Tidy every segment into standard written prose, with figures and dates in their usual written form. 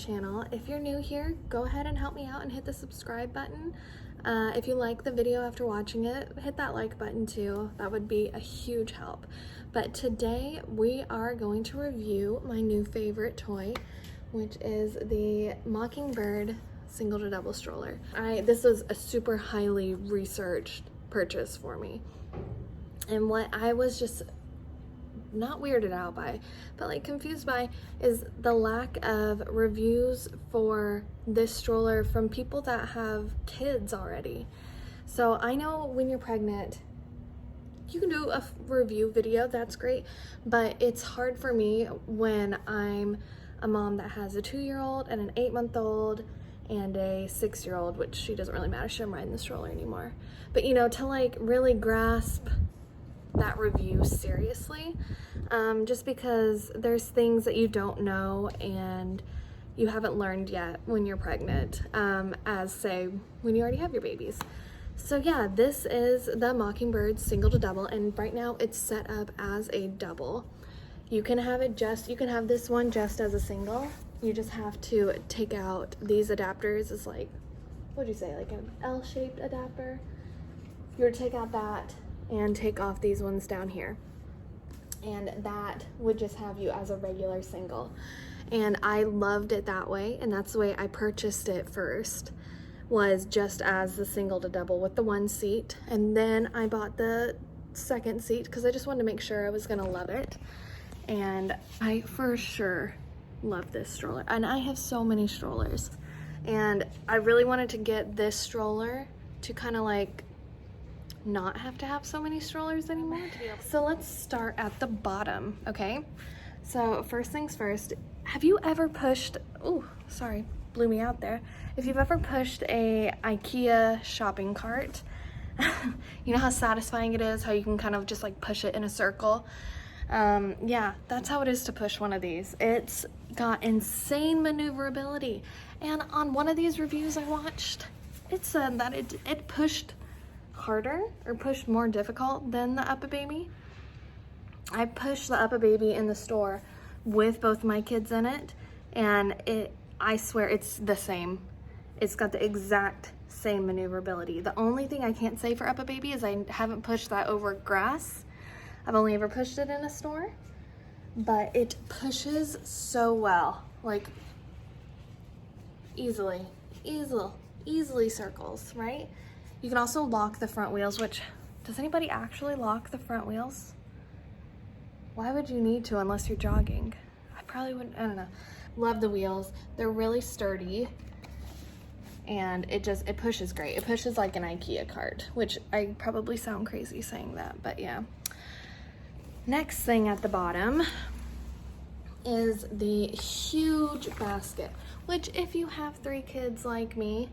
channel. If you're new here, go ahead and help me out and hit the subscribe button. If you like the video after watching it, hit that like button too. That would be a huge help. But today we are going to review my new favorite toy, which is the Mockingbird single to double stroller. This was a super highly researched purchase for me. And what I was just not weirded out by, but like confused by, is the lack of reviews for this stroller from people that have kids already. So I know when you're pregnant, you can do a review video, that's great, but it's hard for me when I'm a mom that has a 2-year-old and an 8-month-old and a 6-year-old, which she doesn't really matter, she doesn't ride in the stroller anymore. But you know, to like really grasp that review seriously, just because there's things that you don't know and you haven't learned yet when you're pregnant, as say when you already have your babies. So yeah, this is the Mockingbird single to double, and right now it's set up as a double. You can have this one just as a single. You just have to take out these adapters. It's like, what'd you say, like an L-shaped adapter? You would take out that and take off these ones down here, and that would just have you as a regular single. And I loved it that way, and that's the way I purchased it first, was just as the single to double with the one seat. And then I bought the second seat because I just wanted to make sure I was gonna love it. And I for sure love this stroller, and I have so many strollers, and I really wanted to get this stroller to kind of like not have to have so many strollers anymore. So let's start at the bottom, okay? So first things first, have you ever pushed, oh, sorry, blew me out there. If you've ever pushed a IKEA shopping cart, you know how satisfying it is, how you can kind of just like push it in a circle? Yeah, that's how it is to push one of these. It's got insane maneuverability. And on one of these reviews I watched, it said that it pushed harder or pushed more difficult than the UPPAbaby. I pushed the UPPAbaby in the store with both my kids in it, and I swear it's the same. It's got the exact same maneuverability. The only thing I can't say for UPPAbaby is I haven't pushed that over grass. I've only ever pushed it in a store, but it pushes so well, like easily circles, right? You can also lock the front wheels, which, does anybody actually lock the front wheels? Why would you need to unless you're jogging? I probably wouldn't, I don't know. Love the wheels. They're really sturdy, and it pushes great. It pushes like an IKEA cart, which I probably sound crazy saying that, but yeah. Next thing at the bottom is the huge basket, which if you have 3 kids like me,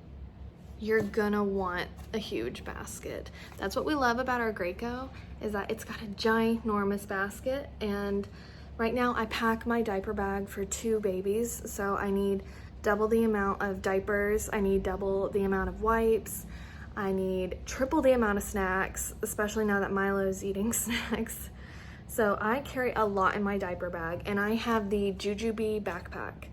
you're gonna want a huge basket. That's what we love about our Graco, is that it's got a ginormous basket. And right now I pack my diaper bag for 2 babies, so I need double the amount of diapers, I need double the amount of wipes, I need triple the amount of snacks, especially now that Milo's eating snacks. So I carry a lot in my diaper bag, and I have the Jujubee backpack,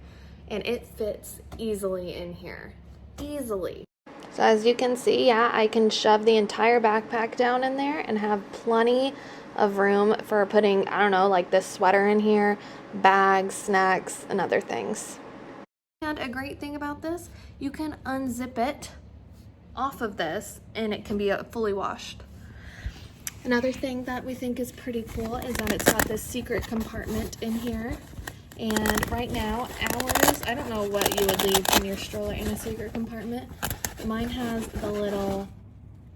and it fits easily in here, easily. So as you can see, yeah, I can shove the entire backpack down in there and have plenty of room for putting, I don't know, like this sweater in here, bags, snacks, and other things. And a great thing about this, you can unzip it off of this and it can be fully washed. Another thing that we think is pretty cool is that it's got this secret compartment in here. And right now, ours, I don't know what you would leave in your stroller in a secret compartment. Mine has the little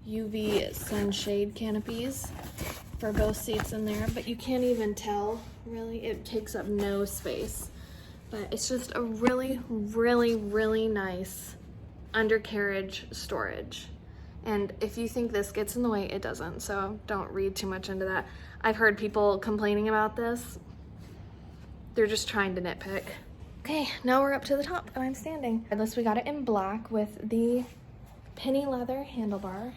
UV sunshade canopies for both seats in there, but you can't even tell, really. It takes up no space. But it's just a really, really, really nice undercarriage storage. And if you think this gets in the way, it doesn't, so don't read too much into that. I've heard people complaining about this. They're just trying to nitpick. Okay, now we're up to the top and I'm standing. Regardless, we got it in black with the penny leather handlebar,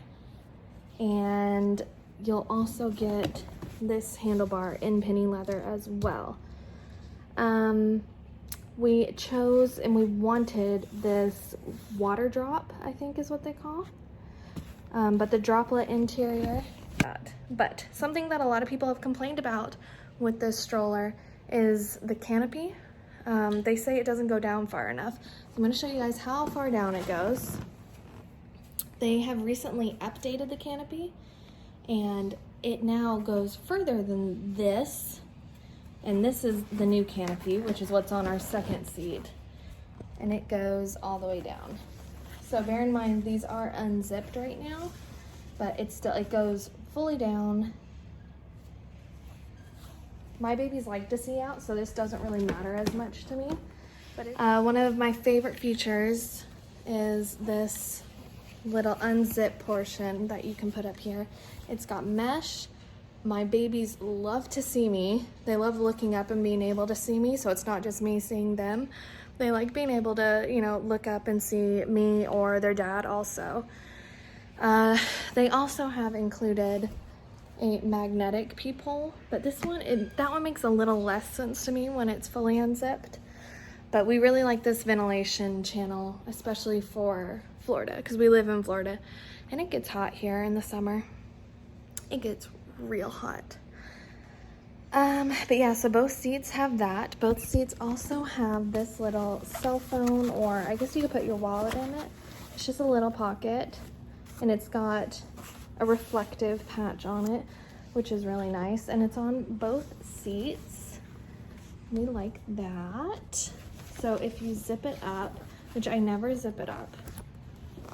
and you'll also get this handlebar in penny leather as well. we chose and we wanted this water drop, I think is what they call. But the droplet interior. But something that a lot of people have complained about with this stroller is the canopy. They say it doesn't go down far enough. So I'm going to show you guys how far down it goes. They have recently updated the canopy, and it now goes further than this. And this is the new canopy, which is what's on our second seat. And it goes all the way down. So bear in mind, these are unzipped right now, but it goes fully down. My babies like to see out, so this doesn't really matter as much to me. But one of my favorite features is this little unzip portion that you can put up here. It's got mesh. My babies love to see me. They love looking up and being able to see me, so it's not just me seeing them. They like being able to, you know, look up and see me or their dad also. They also have included a magnetic peephole, but this one, that one makes a little less sense to me when it's fully unzipped. But we really like this ventilation channel, especially for Florida, because we live in Florida and it gets hot here in the summer. It gets real hot. But yeah, so both seats have that. Both seats also have this little cell phone, or I guess you could put your wallet in it. It's just a little pocket, and it's got a reflective patch on it, which is really nice, and it's on both seats. We like that. So if you zip it up, which I never zip it up.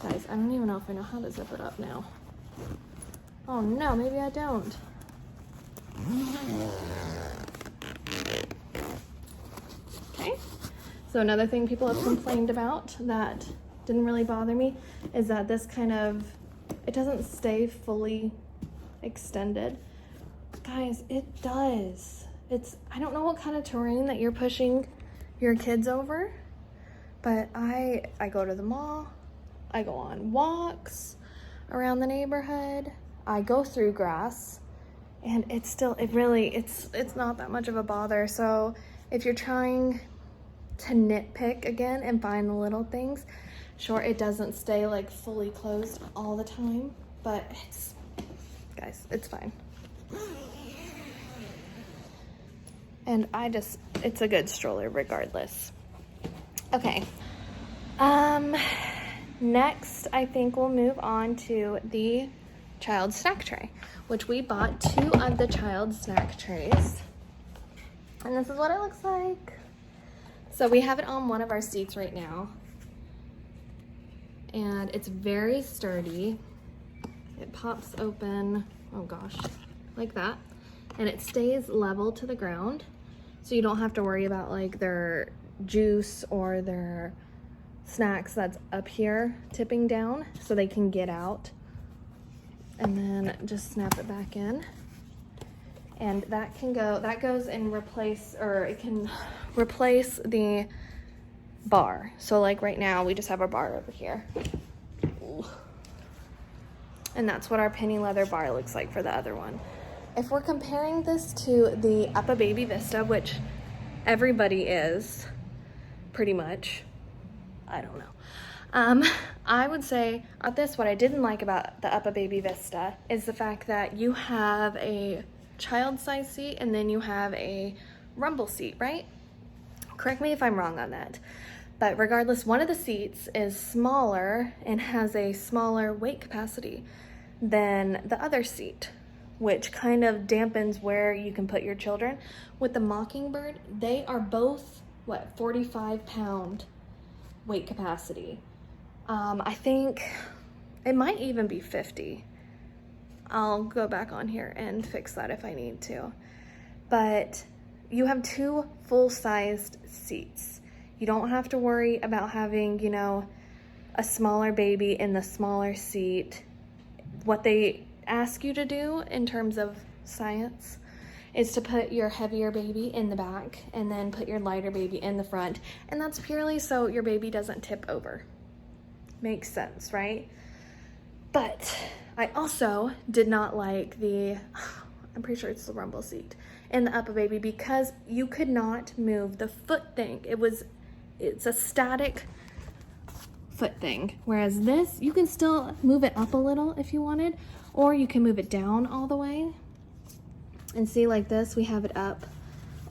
Guys, I don't even know if I know how to zip it up now. Oh no, maybe I don't. Okay, so another thing people have complained about that didn't really bother me is that this it doesn't stay fully extended. Guys, it does. I don't know what kind of terrain that you're pushing your kids over, but I go to the mall, I go on walks around the neighborhood, I go through grass, and it's not that much of a bother. So if you're trying to nitpick again and find the little things, sure, it doesn't stay like fully closed all the time, but guys, it's fine. And it's a good stroller regardless. Okay. Next, I think we'll move on to the child snack tray, which we bought 2 of the child snack trays. And this is what it looks like. So we have it on one of our seats right now. And it's very sturdy. It pops open, oh gosh, like that. And it stays level to the ground. So you don't have to worry about like their juice or their snacks that's up here tipping down, so they can get out. And then just snap it back in. And that goes and it can replace the bar. So like right now, we just have our bar over here. Ooh. And that's what our penny leather bar looks like for the other one. If we're comparing this to the Uppa Baby Vista, which everybody is, pretty much, I don't know. I would say what I didn't like about the Uppa Baby Vista is the fact that you have a child size seat and then you have a rumble seat, right? Correct me if I'm wrong on that. But regardless, one of the seats is smaller and has a smaller weight capacity than the other seat, which kind of dampens where you can put your children. With the Mockingbird, they are both, 45-pound weight capacity. I think it might even be 50. I'll go back on here and fix that if I need to. But you have 2 full-sized seats. You don't have to worry about having, a smaller baby in the smaller seat. What they ask you to do in terms of science is to put your heavier baby in the back and then put your lighter baby in the front. And that's purely so your baby doesn't tip over. Makes sense, right? But I also did not like I'm pretty sure it's the rumble seat. in the UPPAbaby because you could not move the foot thing. It's a static foot thing. Whereas this, you can still move it up a little if you wanted, or you can move it down all the way. And see, like this, we have it up.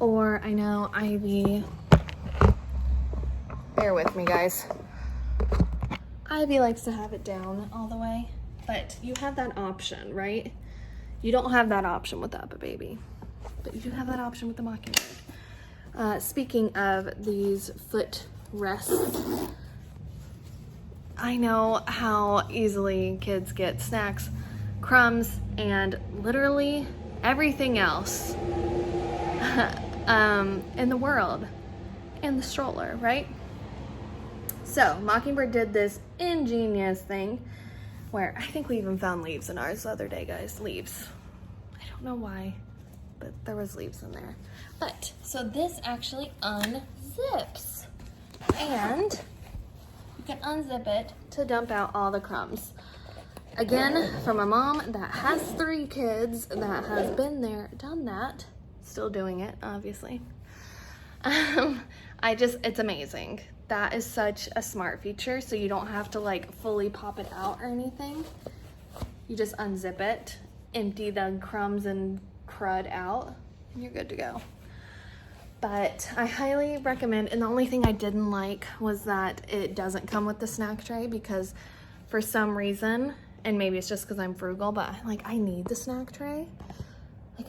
Or I know Ivy, bear with me guys. Ivy likes to have it down all the way, but you have that option, right? You don't have that option with the UPPAbaby, but you do have that option with the Mockingbird. Speaking of these foot rests, I know how easily kids get snacks, crumbs, and literally everything else in the world in the stroller, right? So Mockingbird did this ingenious thing where I think we even found leaves in ours the other day, guys. Leaves. I don't know why, but there was leaves in there. But so this actually unzips, and you can unzip it to dump out all the crumbs. Again, from a mom that has 3 kids, that has been there, done that, still doing it, obviously. It's amazing. That is such a smart feature, so you don't have to like fully pop it out or anything. You just unzip it, empty the crumbs and crud out, and you're good to go. But I highly recommend, and the only thing I didn't like was that it doesn't come with the snack tray, because for some reason, and maybe it's just because I'm frugal, but I need the snack tray.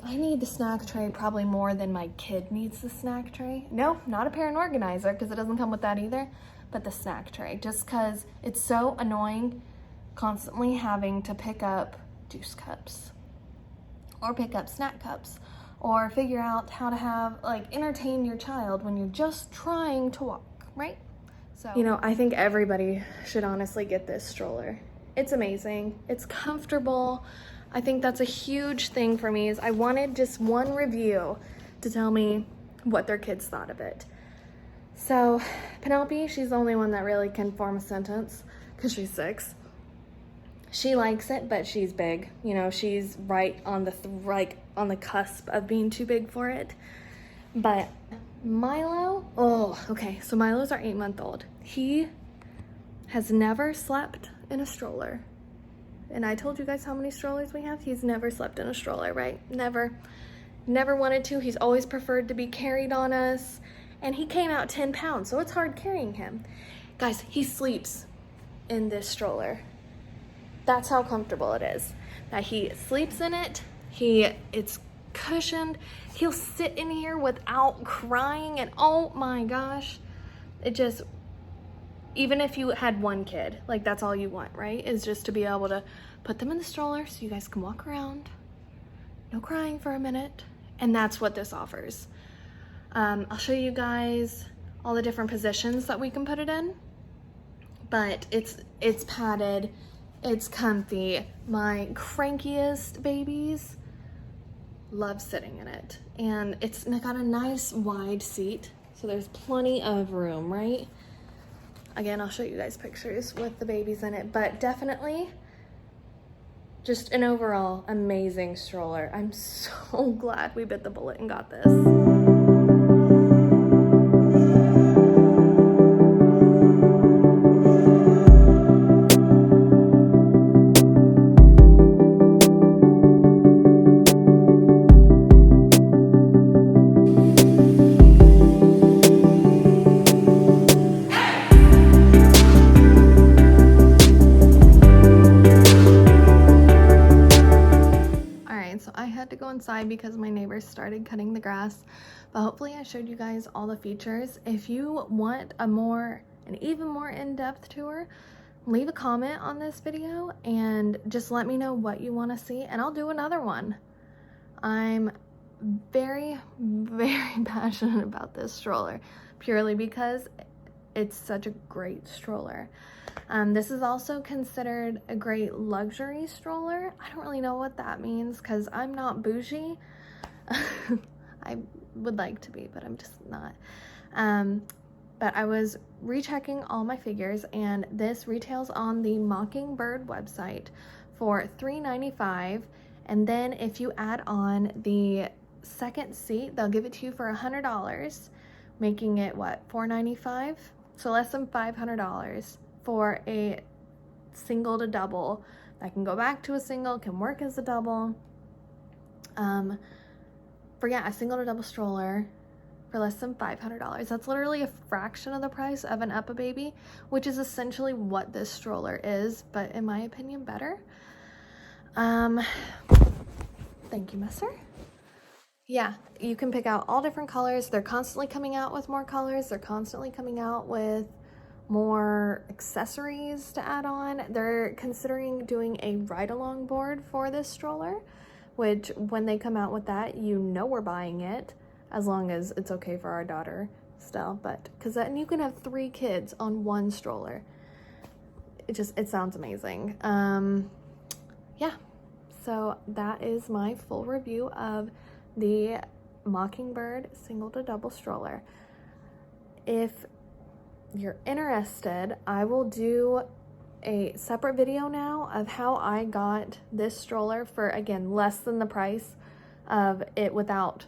I need the snack tray probably more than my kid needs the snack tray. No, not a parent organizer, because it doesn't come with that either, but the snack tray, just because it's so annoying constantly having to pick up juice cups or pick up snack cups or figure out how to have, entertain your child when you're just trying to walk, right? So, I think everybody should honestly get this stroller. It's amazing. It's comfortable. I think that's a huge thing for me, is I wanted just one review to tell me what their kids thought of it. So Penelope, she's the only one that really can form a sentence because she's 6. She likes it, but she's big. She's right on the cusp of being too big for it. But Milo, okay, so Milo's our 8-month-old. He has never slept in a stroller. And I told you guys how many strollers we have. He's never slept in a stroller, right? Never wanted to. He's always preferred to be carried on us. And he came out 10 pounds, so it's hard carrying him. Guys, he sleeps in this stroller. That's how comfortable it is. That he sleeps in it. It's cushioned. He'll sit in here without crying, and oh my gosh, even if you had 1 kid, that's all you want, right? Is just to be able to put them in the stroller so you guys can walk around, no crying for a minute, and that's what this offers. I'll show you guys all the different positions that we can put it in, but it's padded, it's comfy. My crankiest babies love sitting in it, and it's got a nice wide seat, so there's plenty of room, right? Again, I'll show you guys pictures with the babies in it, but definitely just an overall amazing stroller. I'm so glad we bit the bullet and got this. Inside because my neighbors started cutting the grass, but hopefully I showed you guys all the features. If you want an even more in-depth tour, leave a comment on this video and just let me know what you want to see, and I'll do another one. I'm very, very passionate about this stroller, purely because it's such a great stroller. This is also considered a great luxury stroller. I don't really know what that means because I'm not bougie. I would like to be, but I'm just not. But I was rechecking all my figures, and this retails on the Mockingbird website for $3.95. And then if you add on the second seat, they'll give it to you for $100, making it what, $495? So less than $500 for a single to double that can go back to a single, can work as a double. A single to double stroller for less than $500. That's literally a fraction of the price of an UPPAbaby, which is essentially what this stroller is, but in my opinion, better. Thank you, mister. Yeah, you can pick out all different colors. They're constantly coming out with more colors. They're constantly coming out with more accessories to add on. They're considering doing a ride-along board for this stroller, which when they come out with that, you know we're buying it, as long as it's okay for our daughter still, but because then you can have 3 kids on one stroller. It sounds amazing. Yeah, so that is my full review of the Mockingbird single to double stroller. If you're interested, I will do a separate video now of how I got this stroller for, again, less than the price of it without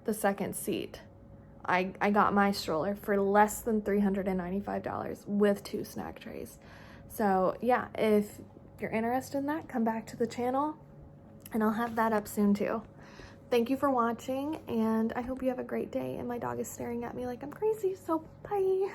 the second seat. I got my stroller for less than $395 with 2 snack trays. So yeah, if you're interested in that, come back to the channel and I'll have that up soon too. Thank you for watching, and I hope you have a great day. And my dog is staring at me like I'm crazy, so bye.